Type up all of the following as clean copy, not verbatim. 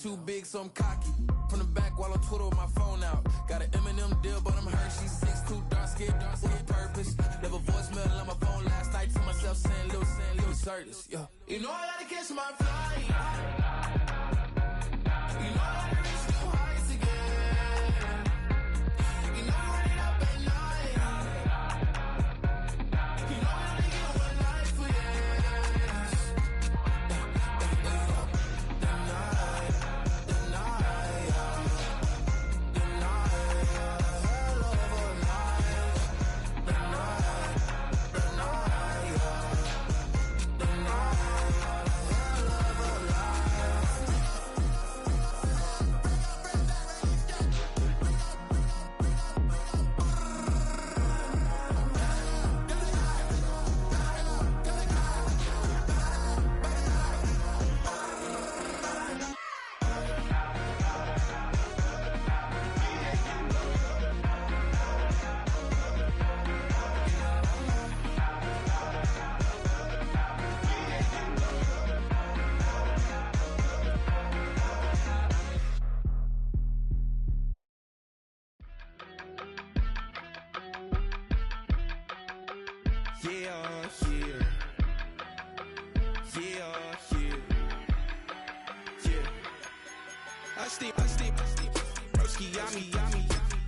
too big, so I'm cocky. From the back while on Twitter with my phone out. Got an Eminem deal, but I'm hurt. She's 6'2", dark skin, with purpose. Never voicemail on my phone last night to myself saying Lil Curtis. Yeah. You know I gotta catch my flight. You know I gotta reach new heights again. You know I ain't up at night. You know I only get one life for this.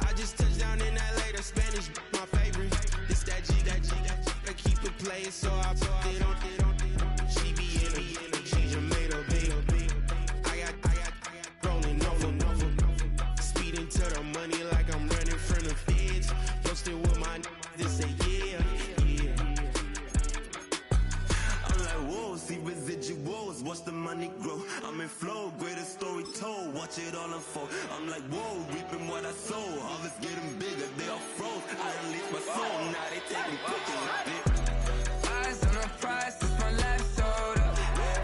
I just touched down in LA, the Spanish, my favorite. This that G, I keep it playing, so I put it on. She be in it, she Jamaica, baby. I got rolling over. Speeding to the money like I'm running from the feds. Posted with my they say yeah. I'm like, whoa, see residuals, watch the money grow. I'm in flow, greatest story told, watch it all unfold. I'm like, whoa, reaping what I sow. Harvest getting bigger, they all froze. I unleashed my soul, now they taking pictures. Eyes on the prize, this my last soda.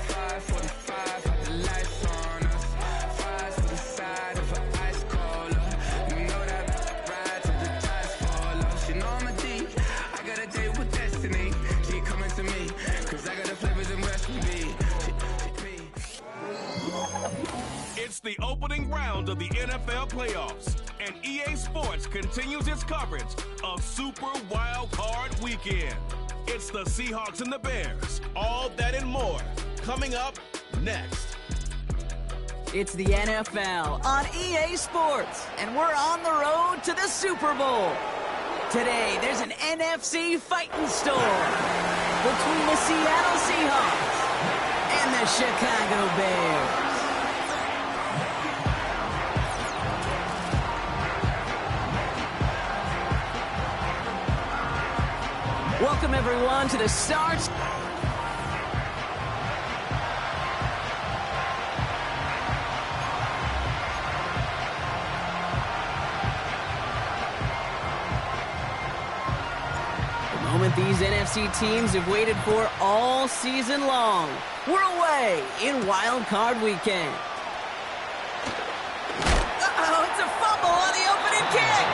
5:45, got the lights on us. Fries to the side of an ice cola. You know that ride till the tires fall off. You know I'm a D, I got a date with destiny. She coming to me, cause I got the flavors and recipe. It's the opening round of the NFL playoffs, and EA Sports continues its coverage of Super Wild Card Weekend. It's the Seahawks and the Bears. All that and more coming up next. It's the NFL on EA Sports, and we're on the road to the Super Bowl. Today, there's an NFC fighting storm between the Seattle Seahawks and the Chicago Bears. Welcome, everyone, to the start. The moment these NFC teams have waited for all season long. We're away in Wild Card Weekend. Uh-oh, it's a fumble on the opening kick.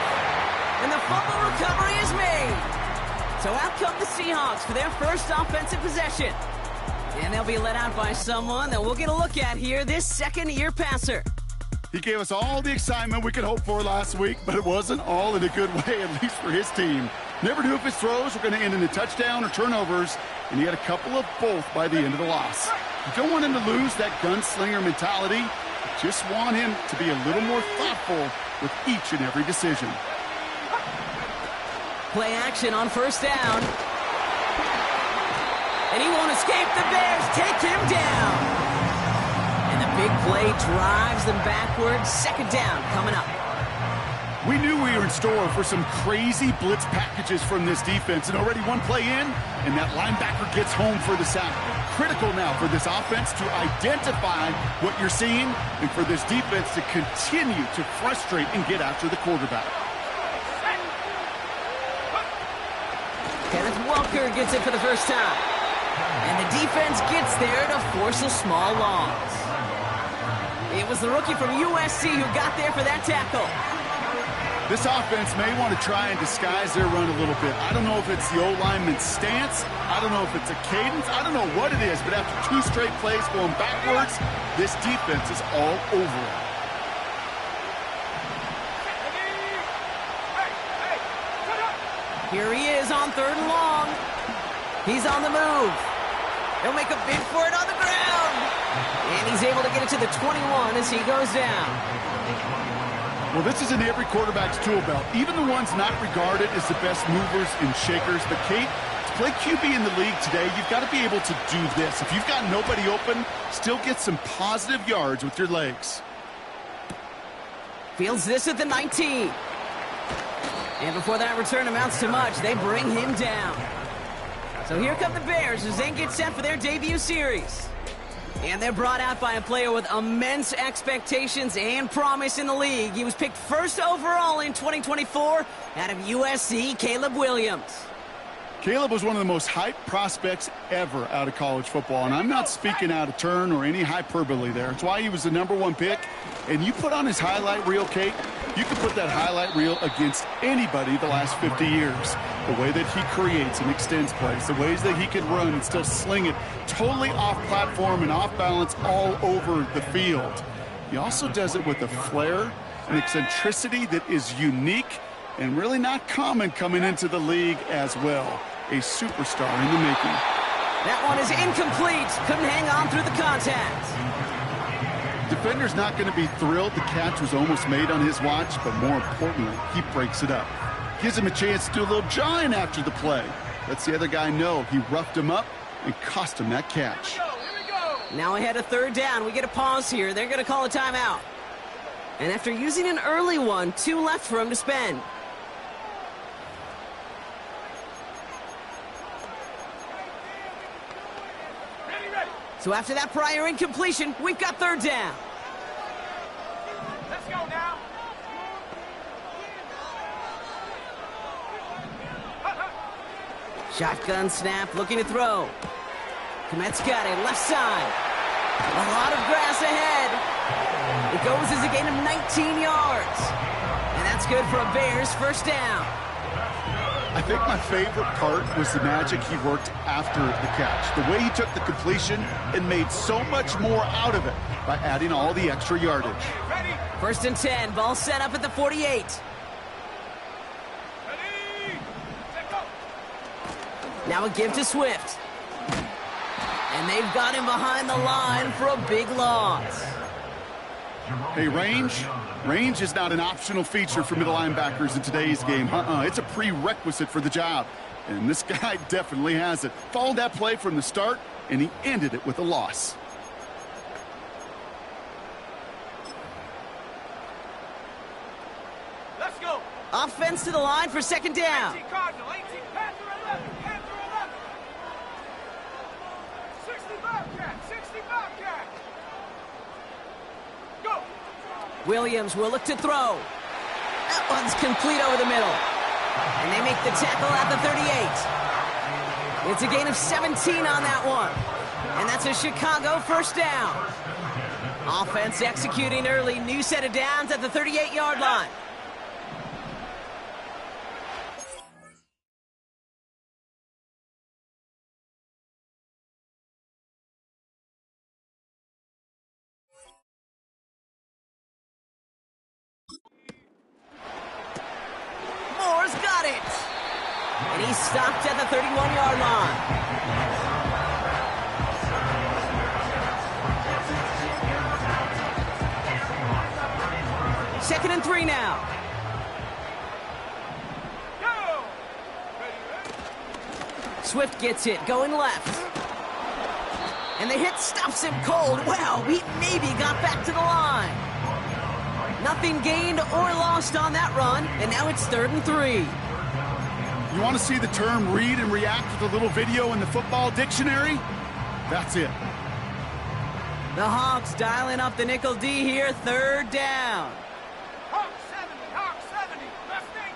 And the fumble recovery is made. So out come the Seahawks for their first offensive possession. And they'll be let out by someone that we'll get a look at here, this second-year passer. He gave us all the excitement we could hope for last week, but it wasn't all in a good way, at least for his team. Never knew if his throws were going to end in a touchdown or turnovers, and he had a couple of both by the end of the loss. You don't want him to lose that gunslinger mentality. You just want him to be a little more thoughtful with each and every decision. Play action on first down. And he won't escape. The Bears take him down. And the big play drives them backwards. Second down coming up. We knew we were in store for some crazy blitz packages from this defense, and already one play in, and that linebacker gets home for the sack. Critical now for this offense to identify what you're seeing and for this defense to continue to frustrate and get after the quarterback. Kenneth Walker gets it for the first time. And the defense gets there to force a small loss. It was the rookie from USC who got there for that tackle. This offense may want to try and disguise their run a little bit. I don't know if it's the O-lineman's stance. I don't know if it's a cadence. I don't know what it is, but after 2 straight plays going backwards, this defense is all over it. Here he is on 3rd and long. He's on the move. He'll make a bid for it on the ground. And he's able to get it to the 21 as he goes down. Well, this is in every quarterback's tool belt, even the ones not regarded as the best movers and shakers. But, Kate, to play QB in the league today, you've got to be able to do this. If you've got nobody open, still get some positive yards with your legs. Fields this at the 19. And before that return amounts to much, they bring him down. So here come the Bears as they get set for their debut series. And they're brought out by a player with immense expectations and promise in the league. He was picked 1st overall in 2024 out of USC, Caleb Williams. Caleb was one of the most hyped prospects ever out of college football, and I'm not speaking out of turn or any hyperbole there. It's why he was the #1 pick. And you put on his highlight reel, Kate, you can put that highlight reel against anybody the last 50 years. The way that he creates and extends plays, the ways that he can run and still sling it totally off platform and off balance all over the field. He also does it with a flair and eccentricity that is unique and really not common coming into the league as well. A superstar in the making. That one is incomplete. Couldn't hang on through the contact. Defender's not going to be thrilled the catch was almost made on his watch, but more importantly, he breaks it up. Gives him a chance to do a little jawing after the play. Lets the other guy know he roughed him up and cost him that catch. Now ahead of 3rd down. We get a pause here. They're going to call a timeout. And after using an early one, 2 left for him to spend. So after that prior incompletion, we've got 3rd down. Let's go now. Shotgun snap, looking to throw. Komet's got it, left side. A lot of grass ahead. It goes as a gain of 19 yards. And that's good for a Bears 1st down. I think my favorite part was the magic he worked after the catch. The way he took the completion and made so much more out of it by adding all the extra yardage. 1st and 10, ball set up at the 48. Now a give to Swift. And they've got him behind the line for a big loss. Hey, range is not an optional feature for middle linebackers in today's game. It's a prerequisite for the job. And this guy definitely has it. Followed that play from the start, and he ended it with a loss. Let's go. Offense to the line for 2nd down. 18 Cardinal, 18 Panther 11, Panther 11. 65 cat, 65 cat. Go. Williams will look to throw. That one's complete over the middle. And they make the tackle at the 38. It's a gain of 17 on that one. And that's a Chicago 1st down. Offense executing early. New set of downs at the 38-yard line. Moore's got it. And he's stopped at the 31-yard line. Second and 3 now. Go. Swift gets it, going left. And the hit stops him cold. Wow, he maybe got back to the line. Nothing gained or lost on that run, and now it's 3rd and 3. You want to see the term read and react with a little video in the football dictionary? That's it. The Hawks dialing up the nickel D here, 3rd down. Hawk 70, Hawk 70, left wing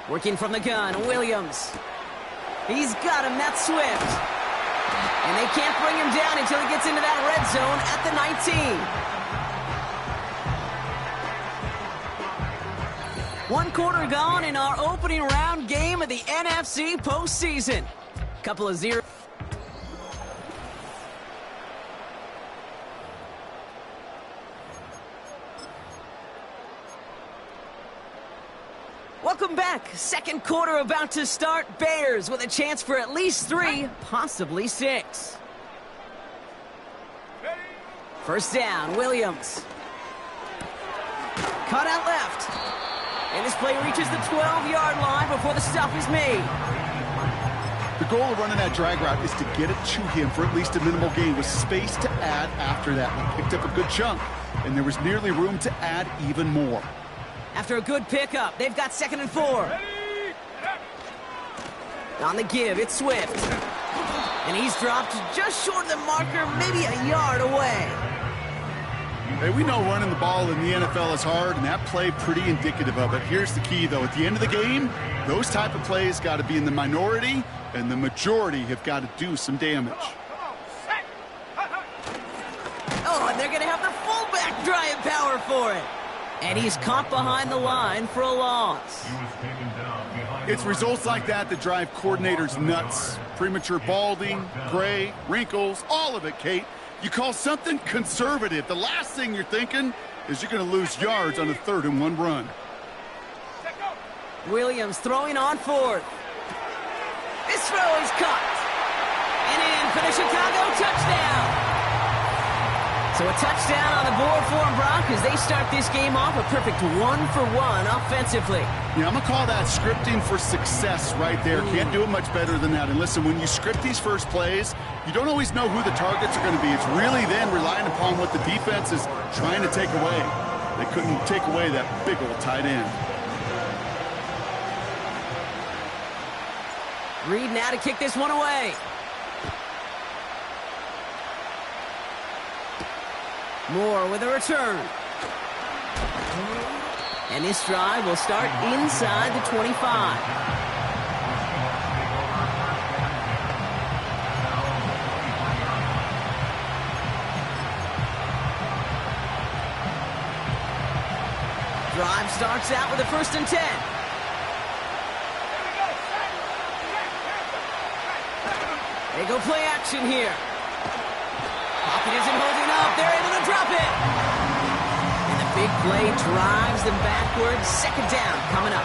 19. Working from the gun, Williams. He's got him, that's Swift. And they can't bring him down until he gets into that red zone at the 19. 1 quarter gone in our opening round game of the NFC postseason. Couple of zeros. Welcome back. Second quarter about to start. Bears with a chance for at least 3, possibly 6. First down, Williams. Cut out left. And this play reaches the 12-yard line before the stop is made. The goal of running that drag route is to get it to him for at least a minimal gain with space to add after that. He picked up a good chunk, and there was nearly room to add even more. After a good pickup, they've got 2nd and 4. On the give, it's Swift. And he's dropped just short of the marker, maybe a yard away. Hey, we know running the ball in the NFL is hard, and that play pretty indicative of it. Here's the key, though. At the end of the game, those type of plays got to be in the minority, and the majority have got to do some damage. Oh, and they're going to have the fullback drawing power for it. And he's caught behind the line for a loss. It's results like that that drive coordinators nuts. Premature balding, gray, wrinkles, all of it, Kate. You call something conservative. The last thing you're thinking is you're going to lose yards on a 3rd and 1 run. Williams throwing on 4th. This throw is caught. And in for the Chicago touchdown. So a touchdown on the board for them, Brock, as they start this game off a perfect 1-for-1 offensively. Yeah, I'm going to call that scripting for success right there. Can't do it much better than that. And listen, when you script these first plays, you don't always know who the targets are going to be. It's really then relying upon what the defense is trying to take away. They couldn't take away that big old tight end. Reed now to kick this one away. Moore with a return. And this drive will start inside the 25. Drive starts out with a 1st and 10. They go play action here. Pocket isn't holding up. They're able to drop it. And the big play drives them backwards. 2nd down coming up.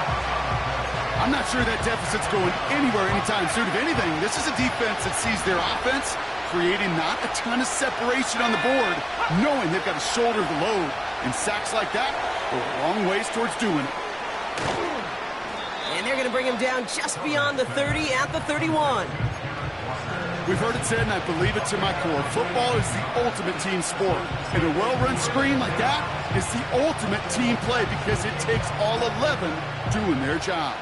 I'm not sure that deficit's going anywhere anytime soon. If anything, this is a defense that sees their offense creating not a ton of separation on the board, knowing they've got to shoulder the load. And sacks like that go a long ways towards doing it. And they're going to bring him down just beyond the 30 at the 31. We've heard it said, and I believe it to my core, football is the ultimate team sport. And a well-run screen like that is the ultimate team play because it takes all 11 doing their job.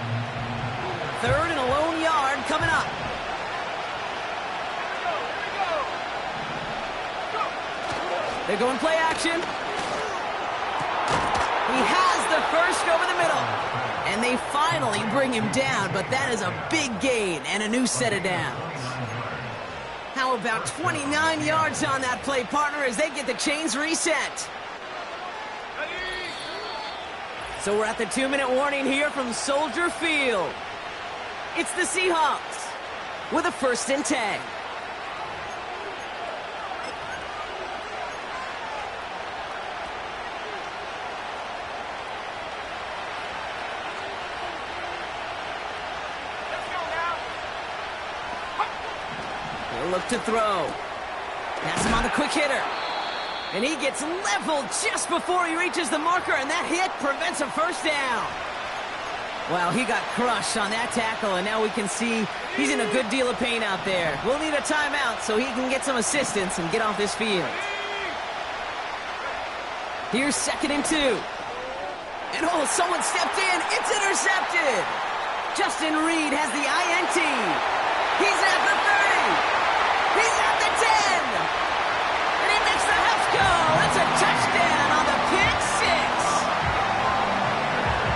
3rd and a lone yard coming up. They're going play action. He has the first over the middle. And they finally bring him down, but that is a big gain and a new set of downs. How about 29 yards on that play, partner, as they get the chains reset? So we're at the 2-minute warning here from Soldier Field. It's the Seahawks with a 1st and 10. They'll look to throw. Pass him on the quick hitter. And he gets leveled just before he reaches the marker, and that hit prevents a 1st down. Well, he got crushed on that tackle, and now we can see he's in a good deal of pain out there. We'll need a timeout so he can get some assistance and get off this field. Here's 2nd and 2. And oh, someone stepped in. It's intercepted. Justin Reed has the INT. He's at the 30. He's at the 10. And he makes the house go. It's a touchdown on the pick 6.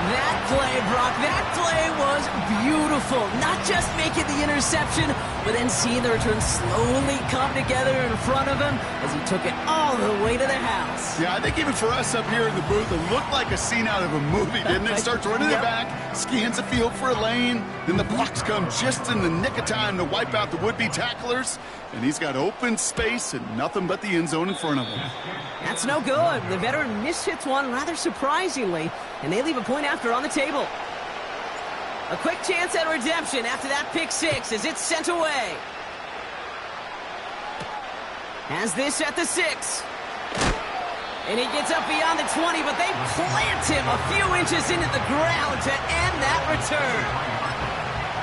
That play, Brock, that play was beautiful. beautiful. Not just making the interception, but then seeing the return slowly come together in front of him as he took it all the way to the house. Yeah, I think even for us up here in the booth, it looked like a scene out of a movie, didn't it? Starts running it back, scans the field for a lane, then the blocks come just in the nick of time to wipe out the would-be tacklers, and he's got open space and nothing but the end zone in front of him. That's no good. The veteran mishits one rather surprisingly, and they leave a point after on the table. A quick chance at redemption after that pick six as it's sent away. Has this at the 6. And he gets up beyond the 20, but they plant him a few inches into the ground to end that return.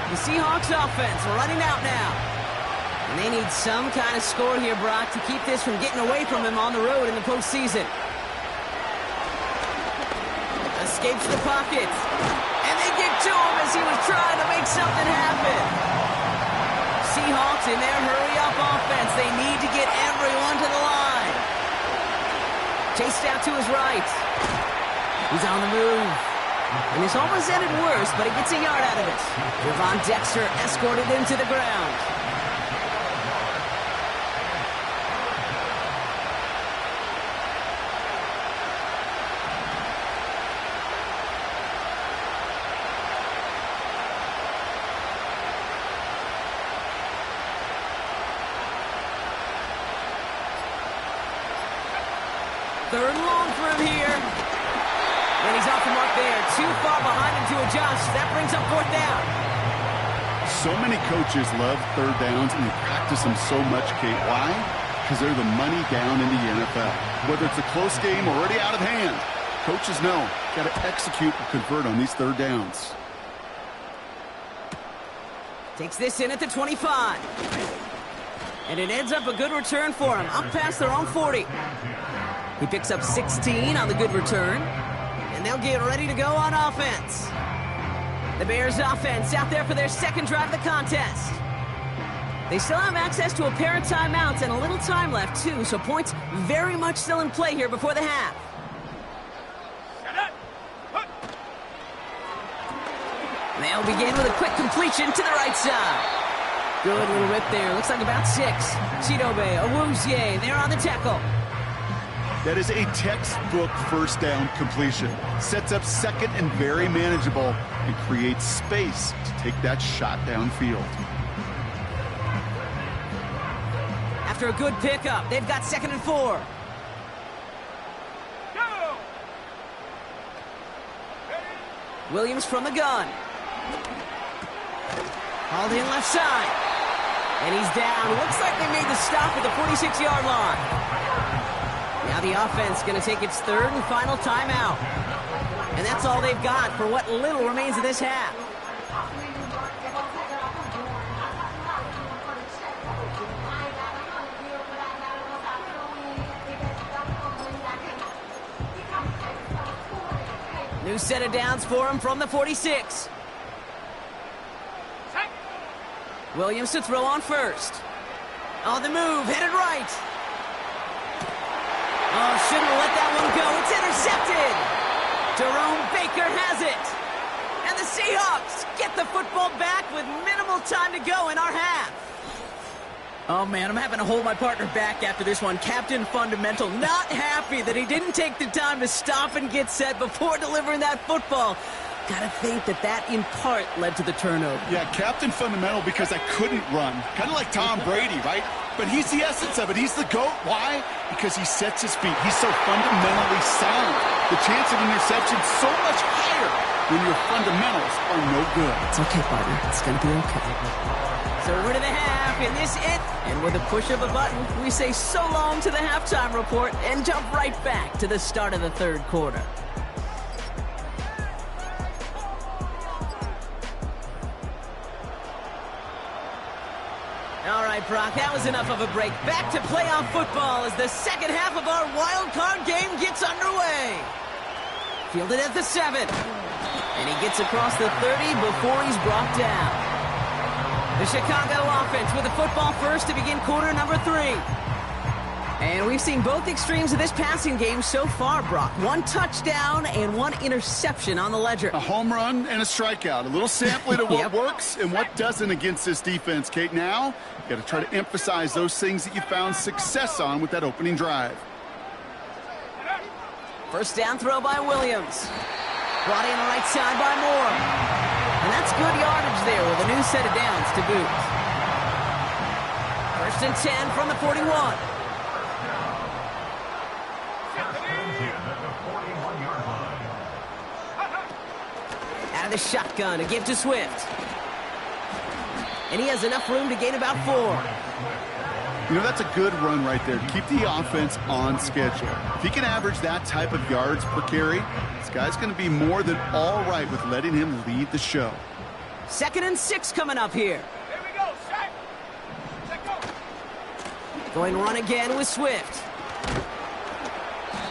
The Seahawks offense running out now. And they need some kind of score here, Brock, to keep this from getting away from him on the road in the postseason. Escapes the pocket. And they get to him as he was trying to make something happen. Seahawks in their hurry-up offense. They need to get everyone to the line. Chased out to his right. He's on the move. And this almost ended worse, but he gets a yard out of it. Javon Dexter escorted him to the ground. Third and long for him here. And he's off the mark there. Too far behind him to adjust. That brings up 4th down. So many coaches love third downs, and they practice them so much, Kate. Why? Because they're the money down in the NFL. Whether it's a close game or already out of hand, coaches know, got to execute and convert on these third downs. Takes this in at the 25. And it ends up a good return for him. Up past their own 40. He picks up 16 on the good return. And they'll get ready to go on offense. The Bears offense out there for their second drive of the contest. They still have access to a pair of timeouts and a little time left, too, so points very much still in play here before the half. They'll begin with a quick completion to the right side. Good little rip there. Looks like about 6. Chidobe Awuzie, they're on the tackle. That is a textbook first down completion. Sets up second and very manageable and creates space to take that shot downfield. After a good pickup, they've got 2nd and 4. Go! Williams from the gun. Hauled in left side. And he's down. Looks like they made the stop at the 46-yard line. Now the offense going to take its 3rd and final timeout. And that's all they've got for what little remains of this half. New set of downs for him from the 46. Williams to throw on first. On the move, headed right. Oh, shouldn't have let that one go. It's intercepted. Jerome Baker has it. And the Seahawks get the football back with minimal time to go in our half. Oh, man, I'm having to hold my partner back after this one. Captain Fundamental not happy that he didn't take the time to stop and get set before delivering that football. Gotta think that in part led to the turnover. Yeah, Captain Fundamental because I couldn't run. Kind of like Tom Brady, right? But he's the essence of it. He's the GOAT. Why? Because he sets his feet. He's so fundamentally sound. The chance of interception so much higher when your fundamentals are no good. It's okay, partner. It's gonna be okay. So we're to the half in this it. And with a push of a button, we say so long to the halftime report and jump right back to the start of the 3rd quarter. All right, Brock, that was enough of a break. Back to playoff football as the second half of our wild card game gets underway. Fielded at the 7. And he gets across the 30 before he's brought down. The Chicago offense with the football first to begin quarter number 3. And we've seen both extremes of this passing game so far, Brock. One touchdown and one interception on the ledger. A home run and a strikeout. A little sampling of what works and what doesn't against this defense, Kate. Now, you got to try to emphasize those things that you found success on with that opening drive. First down throw by Williams. Brought in right side by Moore. And that's good yardage there with a new set of downs to boot. First and 10 from the 41. Out of the shotgun, a give to Swift. And he has enough room to gain about 4. You know, that's a good run right there to keep the offense on schedule. If he can average that type of yards per carry, this guy's going to be more than all right with letting him lead the show. 2nd and 6 coming up here. Here we go, Shaq. Let go. Going run again with Swift.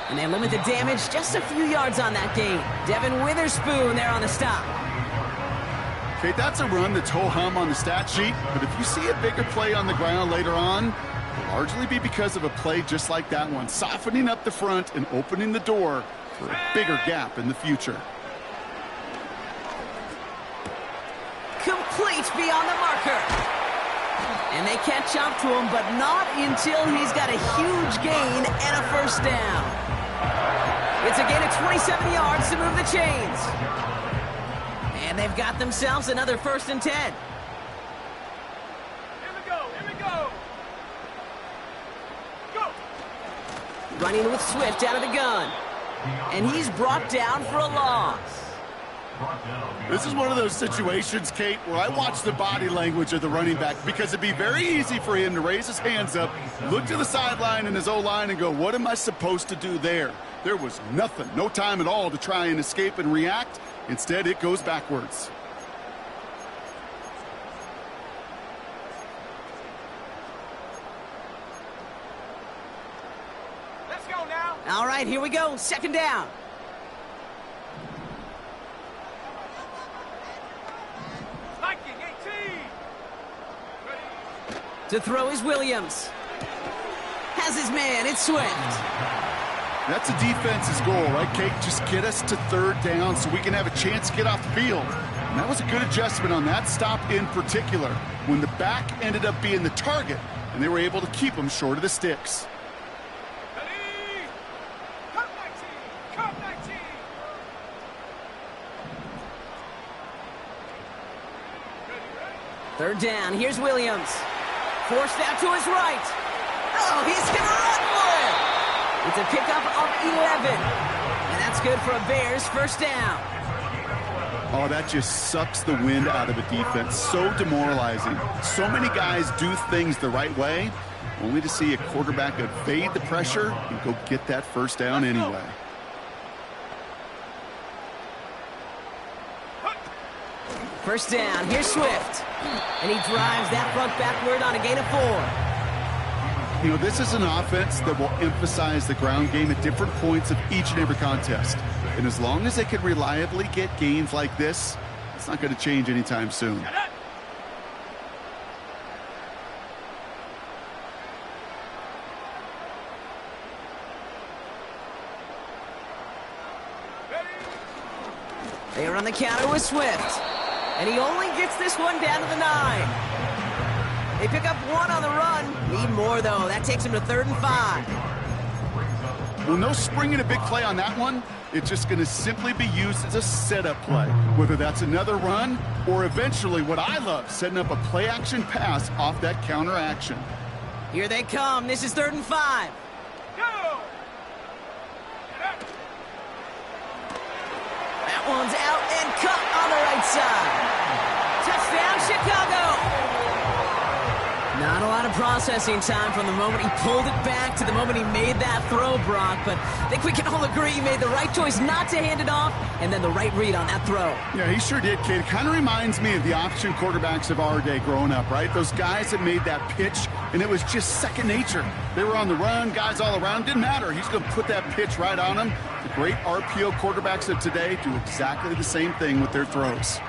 And they limit the damage just a few yards on that gain. Devin Witherspoon there on the stop. Okay, that's a run that's ho-hum on the stat sheet, but if you see a bigger play on the ground later on, it'll largely be because of a play just like that one, softening up the front and opening the door for a bigger gap in the future. Complete beyond the marker. And they catch up to him, but not until he's got a huge gain and a first down. It's a gain of 27 yards to move the chains. And they've got themselves another 1st and 10. Here we go, here we go. Go. Running with Swift out of the gun. And he's brought down for a loss. This is one of those situations, Kate, where I watch the body language of the running back because it'd be very easy for him to raise his hands up, look to the sideline in his O-line and go, what am I supposed to do there? There was nothing, no time at all to try and escape and react. Instead, it goes backwards. Let's go now. All right, here we go. 2nd down. Viking 18. Ready. To throw is Williams. Has his man. It's Swift. That's the defense's goal, right, Kate? Just get us to 3rd down so we can have a chance to get off the field. And that was a good adjustment on that stop in particular, when the back ended up being the target, and they were able to keep him short of the sticks. Ready. Cut 19. Cut 19. Third down. Here's Williams. Forced out to his right. Oh, he's going to run for it. It's a pickup of 11. And that's good for a Bears 1st down. Oh, that just sucks the wind out of a defense. So demoralizing. So many guys do things the right way, only to see a quarterback evade the pressure and go get that 1st down anyway. First down. Here's Swift. And he drives that front backward on a gain of 4. You know, this is an offense that will emphasize the ground game at different points of each and every contest. And as long as they can reliably get gains like this, it's not going to change anytime soon. They are on the counter with Swift. And he only gets this one down to the 9. They pick up 1 on the run. Need more, though. That takes him to 3rd and 5. Well, no springing a big play on that one. It's just going to simply be used as a setup play, whether that's another run or eventually what I love, setting up a play-action pass off that counter action. Here they come. This is 3rd and 5. Go. That one's out and cut on the right side. Touchdown, Chicago. Not a lot of processing time from the moment he pulled it back to the moment he made that throw, Brock. But I think we can all agree he made the right choice not to hand it off, and then the right read on that throw. Yeah, he sure did, kid. It kind of reminds me of the option quarterbacks of our day growing up, right? Those guys that made that pitch, and it was just second nature. They were on the run, guys all around. Didn't matter. He's going to put that pitch right on them. The great RPO quarterbacks of today do exactly the same thing with their throws.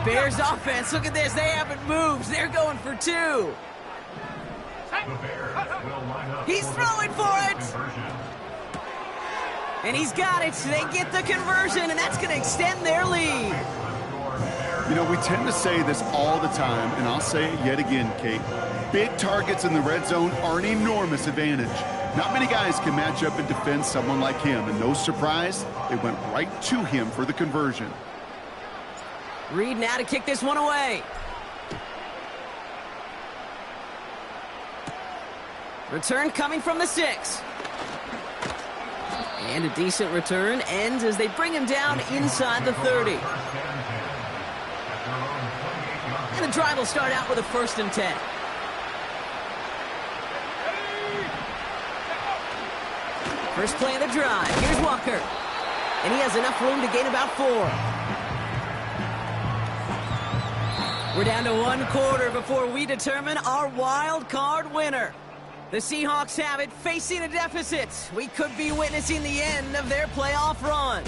Bears offense, look at this. They haven't moved. They're going for two. He's throwing for it. And he's got it. They get the conversion, and that's going to extend their lead. You know, we tend to say this all the time, and I'll say it yet again, Kate. Big targets in the red zone are an enormous advantage. Not many guys can match up and defend someone like him, and no surprise, they went right to him for the conversion. Reed now to kick this one away. Return coming from the 6. And a decent return ends as they bring him down inside the 30. And the drive will start out with a 1st and 10. First play of the drive. Here's Walker. And he has enough room to gain about 4. We're down to 1 quarter before we determine our wild card winner. The Seahawks have it, facing a deficit. We could be witnessing the end of their playoff run.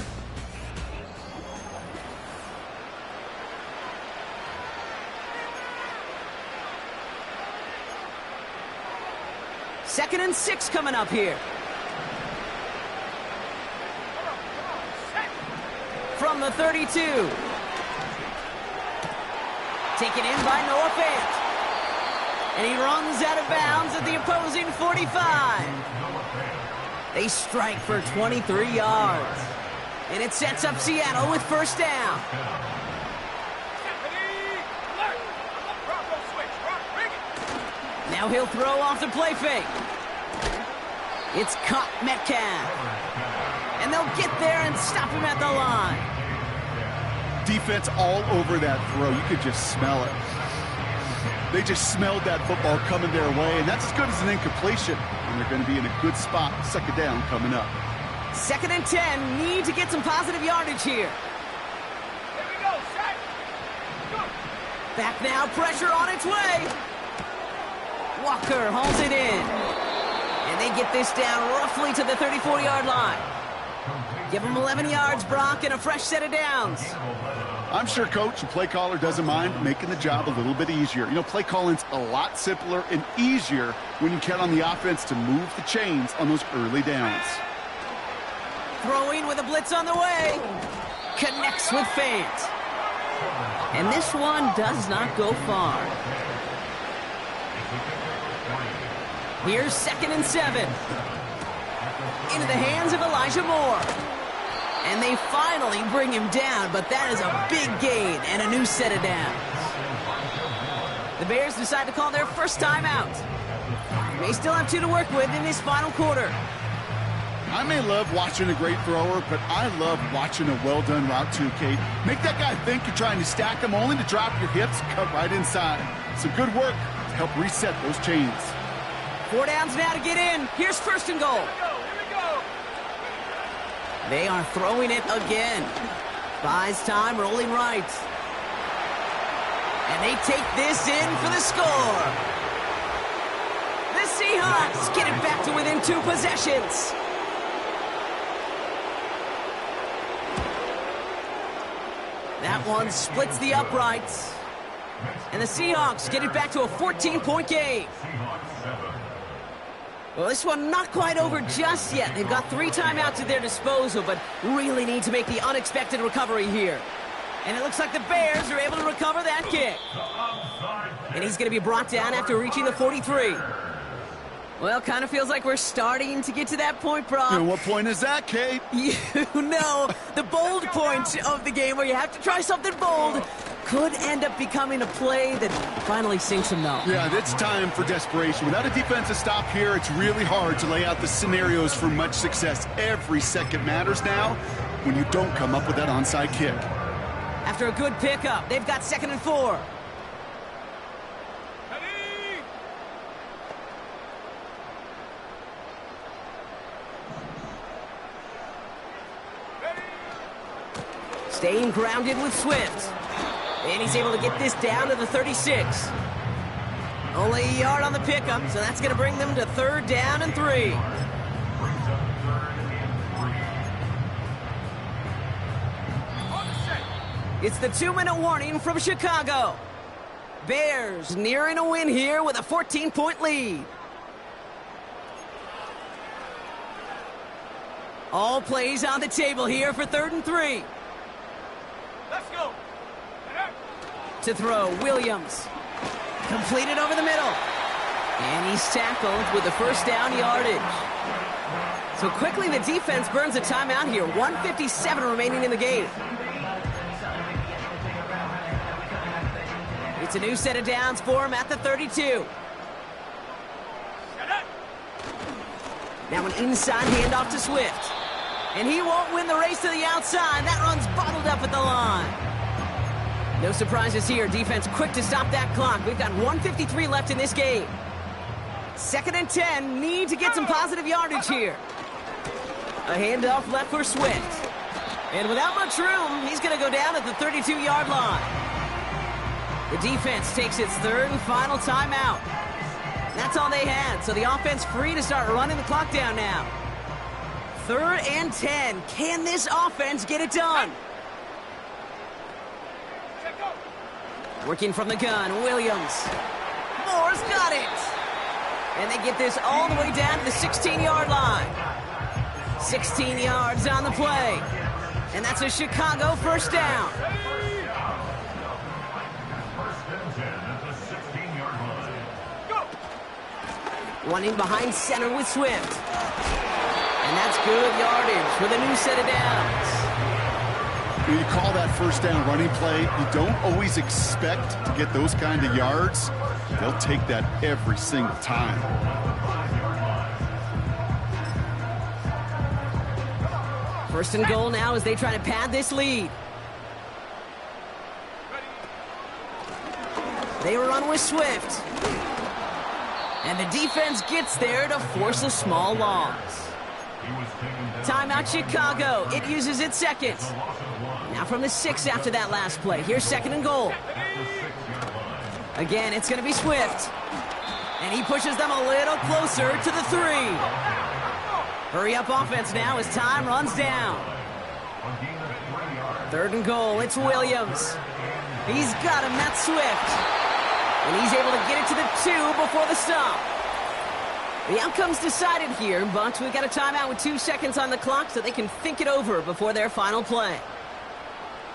Second and 6 coming up here. From the 32. Taken in by Noah Fant. And he runs out of bounds at the opposing 45. They strike for 23 yards. And it sets up Seattle with first down. Now he'll throw off the play fake. It's caught Metcalf. And they'll get there and stop him at the line. Defense all over that throw. You could just smell it. They just smelled that football coming their way, and that's as good as an incompletion. And they're going to be in a good spot. 2nd down coming up. 2nd and 10. Need to get some positive yardage here. Here we go, set. Good. Back now, pressure on its way. Walker hauls it in. And they get this down roughly to the 34-yard line. Give them 11 yards, Brock, and a fresh set of downs. I'm sure coach and play caller doesn't mind making the job a little bit easier. You know, play calling's a lot simpler and easier when you count on the offense to move the chains on those early downs. Throwing with a blitz on the way. Connects with Fant. And this one does not go far. Here's 2nd and 7. Into the hands of Elijah Moore. And they finally bring him down, but that is a big gain and a new set of downs. The Bears decide to call their first timeout. They still have 2 to work with in this final quarter. I may love watching a great thrower, but I love watching a well-done route too, Kate. Make that guy think you're trying to stack him only to drop your hips, cut right inside. Some good work to help reset those chains. 4 downs now to get in. Here's 1st and goal. They are throwing it again. Buys time, rolling right. And they take this in for the score. The Seahawks get it back to within 2 possessions. That one splits the uprights. And the Seahawks get it back to a 14-point game. Well, this one not quite over just yet. They've got 3 timeouts at their disposal, but really need to make the unexpected recovery here. And it looks like the Bears are able to recover that kick. And he's going to be brought down after reaching the 43. Well, kind of feels like we're starting to get to that point, Brock. And what point is that, Kate? You know, the bold point of the game where you have to try something bold could end up becoming a play that finally sinks him now. Yeah, it's time for desperation. Without a defensive stop here, it's really hard to lay out the scenarios for much success. Every second matters now when you don't come up with that onside kick. After a good pickup, they've got 2nd and 4. Staying grounded with Swift. And he's able to get this down to the 36. Only a yard on the pickup, so that's going to bring them to 3rd down and 3. It's the 2-minute warning from Chicago. Bears nearing a win here with a 14-point lead. All plays on the table here for 3rd and 3. Let's go. To throw, Williams. Completed over the middle. And he's tackled with the first down yardage. So quickly the defense burns a timeout here. 1:57 remaining in the game. It's a new set of downs for him at the 32. Now an inside handoff to Swift. And he won't win the race to the outside. That run's bottled up at the line. No surprises here. Defense quick to stop that clock. We've got 1:53 left in this game. 2nd and 10. Need to get some positive yardage here. A handoff left for Swift. And without much room, he's going to go down at the 32-yard line. The defense takes its 3rd and final timeout. That's all they had, so the offense free to start running the clock down now. 3rd and 10. Can this offense get it done? Working from the gun, Williams. Moore's got it. And they get this all the way down to the 16-yard line. 16 yards on the play. And that's a Chicago first down. Running behind center with Swift. And that's good yardage with a new set of downs. When you call that first down running play, you don't always expect to get those kind of yards. They'll take that every single time. First and goal now as they try to pad this lead. They run with Swift. And the defense gets there to force a small loss. Timeout Chicago. It uses its 2nd. Now from the 6 after that last play. Here's 2nd and goal. Again, it's going to be Swift. And he pushes them a little closer to the 3. Hurry up offense now as time runs down. 3rd and goal. It's Williams. He's got him. That's Swift. And he's able to get it to the 2 before the stop. The outcome's decided here, but we've got a timeout with 2 seconds on the clock so they can think it over before their final play.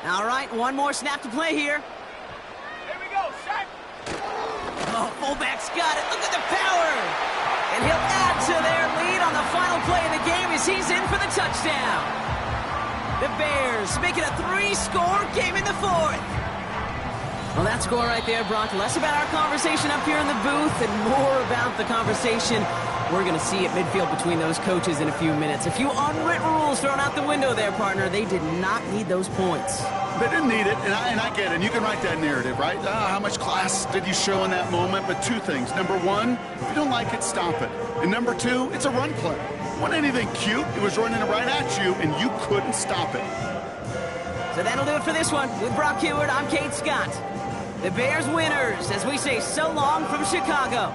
All right, one more snap to play here. Here we go, set. Oh, fullback's got it. Look at the power. And he'll add to their lead on the final play of the game as he's in for the touchdown. The Bears make it a 3-score game in the 4th. Well, that score right there, Brock, less about our conversation up here in the booth and more about the conversation we're going to see at midfield between those coaches in a few minutes. A few unwritten rules thrown out the window there, partner. They did not need those points. They didn't need it, and I get it. And you can write that narrative, right? How much class did you show in that moment? But 2 things. Number 1, if you don't like it, stop it. And number 2, it's a run play. It wasn't anything cute. It was running right at you, and you couldn't stop it. So that'll do it for this one. With Brock Hewitt, I'm Kate Scott. The Bears winners as we say so long from Chicago.